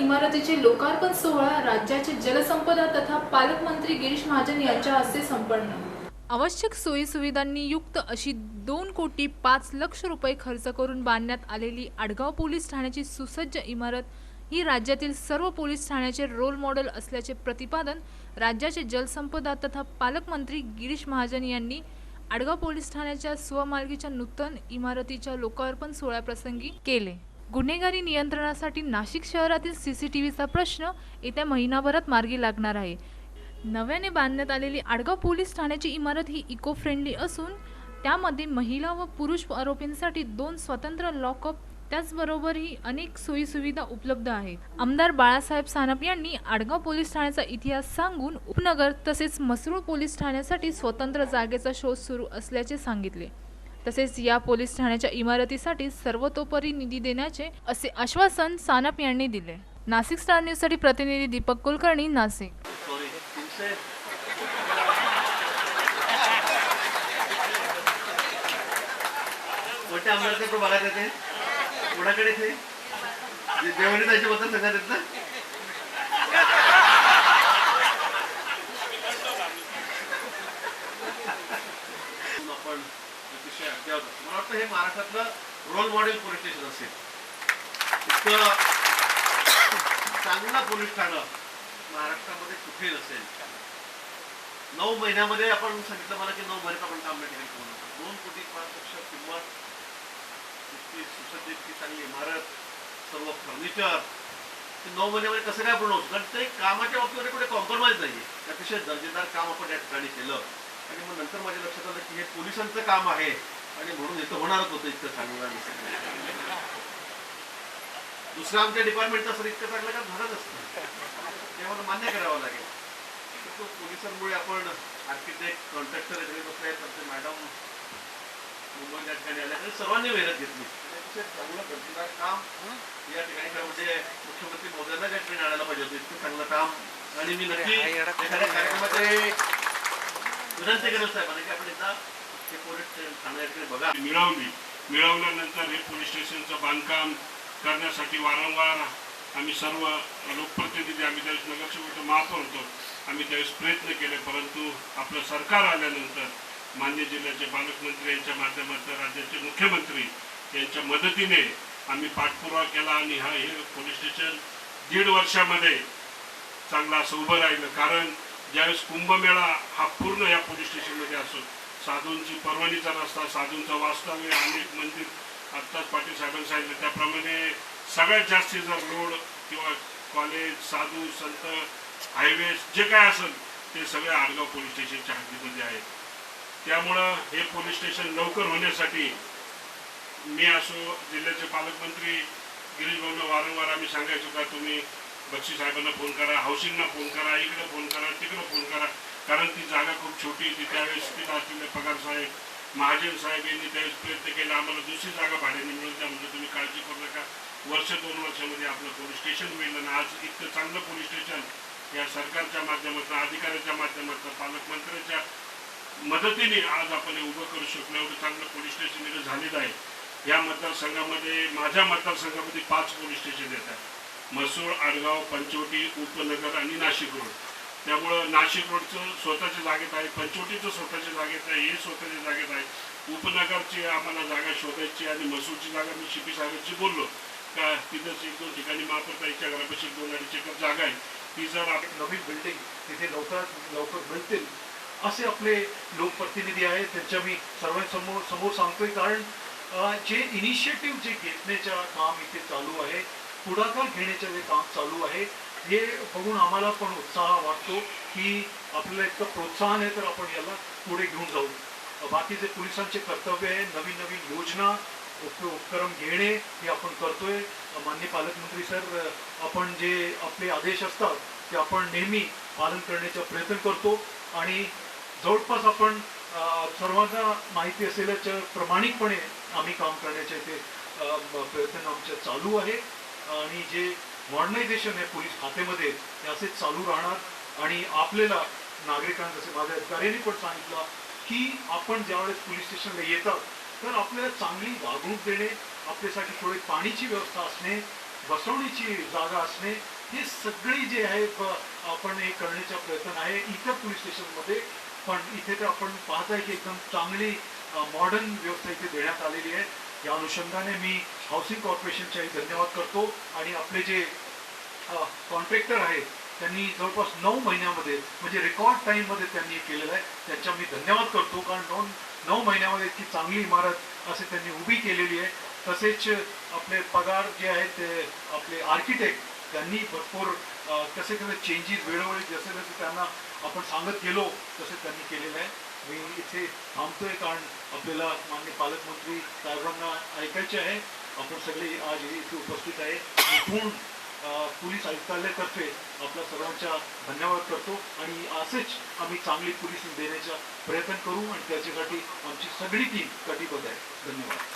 इमारतीचे लोकार्पण सोहळा राज्याचे जलसंपदा तथा पालकमंत्री गिरीश महाजन यांच्या हस्ते संपन्न। आवश्यक सोयी सुविधांनी युक्त अशी 2,05,00,000 रुपये खर्च करून बांधण्यात आलेली आडगाव पोलीस ठाण्याची सुसज्ज इमारत ही राज्यातील सर्व पोलीस ठाण्याचे रोल मॉडेल असल्याचे प्रतिपादन राज्याचे जलसंपदा तथा पालकमंत्री गिरीश महाजन यांनी आडगाव पोलीस ठाण्याच्या स्वमालकीच्या नूतन इमारतीच्या लोकार्पण सोहळ्याप्रसंगी केले। गुन्हेगारी नियंत्रणासाठी नाशिक शहरातील सीसीटीव्हीचा प्रश्न येत्या महिनाभरात मार्गी लागणार आहे। नव्याने बांधण्यात आलेली आडगाव पोलीस ठाण्याची इमारत ही इको फ्रेंडली असून त्यामध्ये महिला व पुरुष आरोपींसाठी 2 स्वतंत्र लॉकअप त्याचबरोबर ही अनेक सोयी सुविधा उपलब्ध आहेत। आमदार बाळासाहेब सानप यांनी आडगाव पोलीस ठाण्याचा इतिहास सांगून उपनगर तसेच मसरूळ पोलीस ठाण्यासाठी स्वतंत्र जागेचा शोध सुरू असल्याचे सांगितले। तसेच या पोलीस ठाण्याच्या इमारतीसाठी सर्वतोपरी निधी देण्याचे असे आश्वासन सानप यांनी दिले। नाशिक स्टार न्यूज साठी प्रतिनिधी दीपक कुलकर्णी, नाशिक। मोठे आमदार ते बघायला येते कोणाकडे ते देवाने जायचे बद्दल सांगत आहेत ना। आपण अतिशय अद्यावत मला वाटतं हे महाराष्ट्रातलं रोल मॉडेल पोलीस स्टेशन असेल। इतकं चांगलं पोलीस ठाणं महाराष्ट्रामध्ये कुठे नसेल। 9 महिन्यामध्ये आपण सांगितलं मला की 9 महिन्यात आपण काम नाही केलं। 2,05,00,000 किंमत, इतकी सुसज्ज इतकी चांगली इमारत, सर्व फर्निचर 9 महिन्यामध्ये कसं काय पूर्ण होतं? कारण ते कामाच्या बाबतीमध्ये कुठे कॉम्प्रोमाइज नाहीये। अतिशय दर्जेदार काम आपण या ठिकाणी केलं आणि मग नंतर माझ्या लक्षात आलं की हे पोलिसांचं काम आहे आणि म्हणून इथं होणारच होतं इतकं चांगलं। दुसरं आमच्या डिपार्टमेंटचं असं इतकं चांगलं काम झालं नसतं, ते मला मान्य करावं लागेल। पोलिसांमुळे आपण आर्किटेक्ट कॉन्ट्रॅक्टर वगैरे बसले आहेत, आमचे मॅडम मुंबई या ठिकाणी आल्या, सर्वांनी मेहनत घेतली। चांगलं दर्जेदार काम या ठिकाणी म्हणजे मुख्यमंत्री महोदयांना या ठिकाणी आणायला पाहिजे होतं, इतकं चांगलं काम। आणि मी नक्की एखाद्या कार्यक्रमाचे विनंती करेल साहेबांना की आपण एकदा हे पोलीस ठाण्याकडे बघा। मिळवल्यानंतर हे पोलीस स्टेशनचं बांधकाम करण्यासाठी वारंवार आम्ही सर्व लोकप्रतिनिधी, आम्ही त्यावेळेस नगरसेवक महापौर होतो, आम्ही त्यावेळेस प्रयत्न केले, परंतु आपलं सरकार आल्यानंतर मान्य जिल्ह्याचे पालकमंत्री यांच्या माध्यमातून राज्याचे मुख्यमंत्री यांच्या मदतीने आम्ही पाठपुरावा केला आणि हे पोलीस स्टेशन 1.5 वर्षामध्ये चांगला असं उभं राहिलं। कारण ज्यावेळेस कुंभमेळा हा पूर्ण या पोलीस स्टेशनमध्ये असो, साधूंची परवानीचा रस्ता, साधूंचं वास्तव्य, अनेक मंदिर, आत्ताच पाटील साहेबांनी सांगितलं त्याप्रमाणे सगळ्यात जास्ती जर रोड किंवा कॉलेज, साधू संत, हायवेज जे काय असेल ते सगळे आडगाव पोलीस स्टेशनच्या हद्दीमध्ये आहेत। त्यामुळं हे पोलीस स्टेशन लवकर होण्यासाठी मी असो, जिल्ह्याचे पालकमंत्री गिरीश भाऊंना वारंवार आम्ही सांगायचो का तुम्ही बक्षी साहेबांना फोन करा, हाऊसिंगला फोन करा, इकडे फोन करा, तिकडे फोन करा, कारण ती जागा खूप छोटी होती। त्यावेळेस तिथं असलेले पगार साहेब, महाजन साहेब यांनी त्यावेळेस प्रयत्न केला, आम्हाला दुसरी जागा भाड्याने मिळून द्या, म्हणजे तुम्ही काळजी करू नका, 1-2 वर्षामध्ये आपलं पोलीस स्टेशन होईल। आणि आज इतकं चांगलं पोलीस स्टेशन या सरकारच्या माध्यमातून, अधिकाऱ्यांच्या माध्यमातून, पालकमंत्र्यांच्या मदतीने आज आपण उभं करू शकलो। एवढं चांगलं पोलीस स्टेशन इथं झालेलं आहे। या मतदारसंघामध्ये, माझ्या मतदारसंघामध्ये 5 पोलीस स्टेशन येतात, मसूळ, आडगाव, पंचवटी, उपनगर आणि नाशिक रोड। त्यामुळं नाशिक रोडचं स्वतःच्या जागेत आहे, पंचवटीचं स्वतःच्या जागेत आहे, हे स्वतःच्या जागेत आहे, उपनगरची आम्हाला जागा शोधायची आणि मसूळची जागा मी शिपी साहेबांशी बोललो का तिथंच 1-2 ठिकाणी महापौराच्या घरापाशी 2-2.5 एकर जागा आहे, ती जर नवीन बिल्डिंग तिथे लवकर मिळतील असे आपले लोकप्रतिनिधी आहेत, त्यांच्या मी सर्वांसमोर सांगतोय। कारण जे इनिशिएटिव्ह जे घेण्याचं काम इथे चालू आहे, पुढाकार घेण्याचं जे काम चालू आहे, हे बघून आम्हाला पण उत्साह वाटतो की आपल्याला इतकं प्रोत्साहन आहे तर आपण याला पुढे घेऊन जाऊ। बाकीचे पोलिसांचे कर्तव्य आहे, नवीन योजना उपक्रम घेणे हे आपण करतोय। माननीय पालकमंत्री सर, आपण जे आपले आदेश असतात ते आपण नेहमी पालन करण्याचा प्रयत्न करतो आणि जवळपास आपण सर्वांना माहिती असलेल्याच प्रामाणिकपणे आम्ही काम करण्याचे ते प्रयत्न आमचे चालू आहे। आणि जे मॉडर्नायझेशन आहे पोलीस खात्यामध्ये ते असेच चालू राहणार। आणि आपल्याला नागरिकांना, जसे माझ्या अधिकाऱ्यांनी पण सांगितलं की आपण ज्यावेळेस पोलीस स्टेशनला येतात तर आपल्याला चांगली वागणूक देणे, आपल्यासाठी थोडी पाण्याची व्यवस्था असणे, बसवण्याची जागा असणे हे सगळी जे आहे आपण हे करण्याचा प्रयत्न आहे इतर पोलीस स्टेशनमध्ये. पण इथे तर आपण पाहत आहे की एकदम चांगली मॉडर्न व्यवस्था इथे देण्यात आलेली आहे. या अनुषंगाने मी हाऊसिंग कॉर्पोरेशनचाही धन्यवाद करतो आणि आपले जे कॉन्ट्रॅक्टर आहेत त्यांनी जवळपास 9 महिन्यामध्ये म्हणजे रेकॉर्ड टाईममध्ये त्यांनी केलेलं आहे. त्यांचा मी धन्यवाद करतो, कारण 9 महिन्यामध्ये इतकी चांगली इमारत असे त्यांनी उभी केलेली आहे. तसेच आपले पगार जे आहेत ते आपले आर्किटेक्ट त्यांनी भरपूर कसे चेंजेस वेळोवेळी जसे जसे त्यांना आपण सांगत गेलो तसे त्यांनी केलेलं आहे. मी इथे थांबतोय कारण आपल्याला माननीय पालकमंत्री साहेबांना ऐकायचे आहे. आपण सगळे आज इथे उपस्थित आहे. पूर्ण पोलीस आयुक्तालयातर्फे आपल्या सर्वांचा धन्यवाद करतो आणि असेच आम्ही चांगली पोलिसिंग देण्याचा प्रयत्न करू आणि त्याच्यासाठी आमची सगळी टीम कटिबद्ध आहे. धन्यवाद.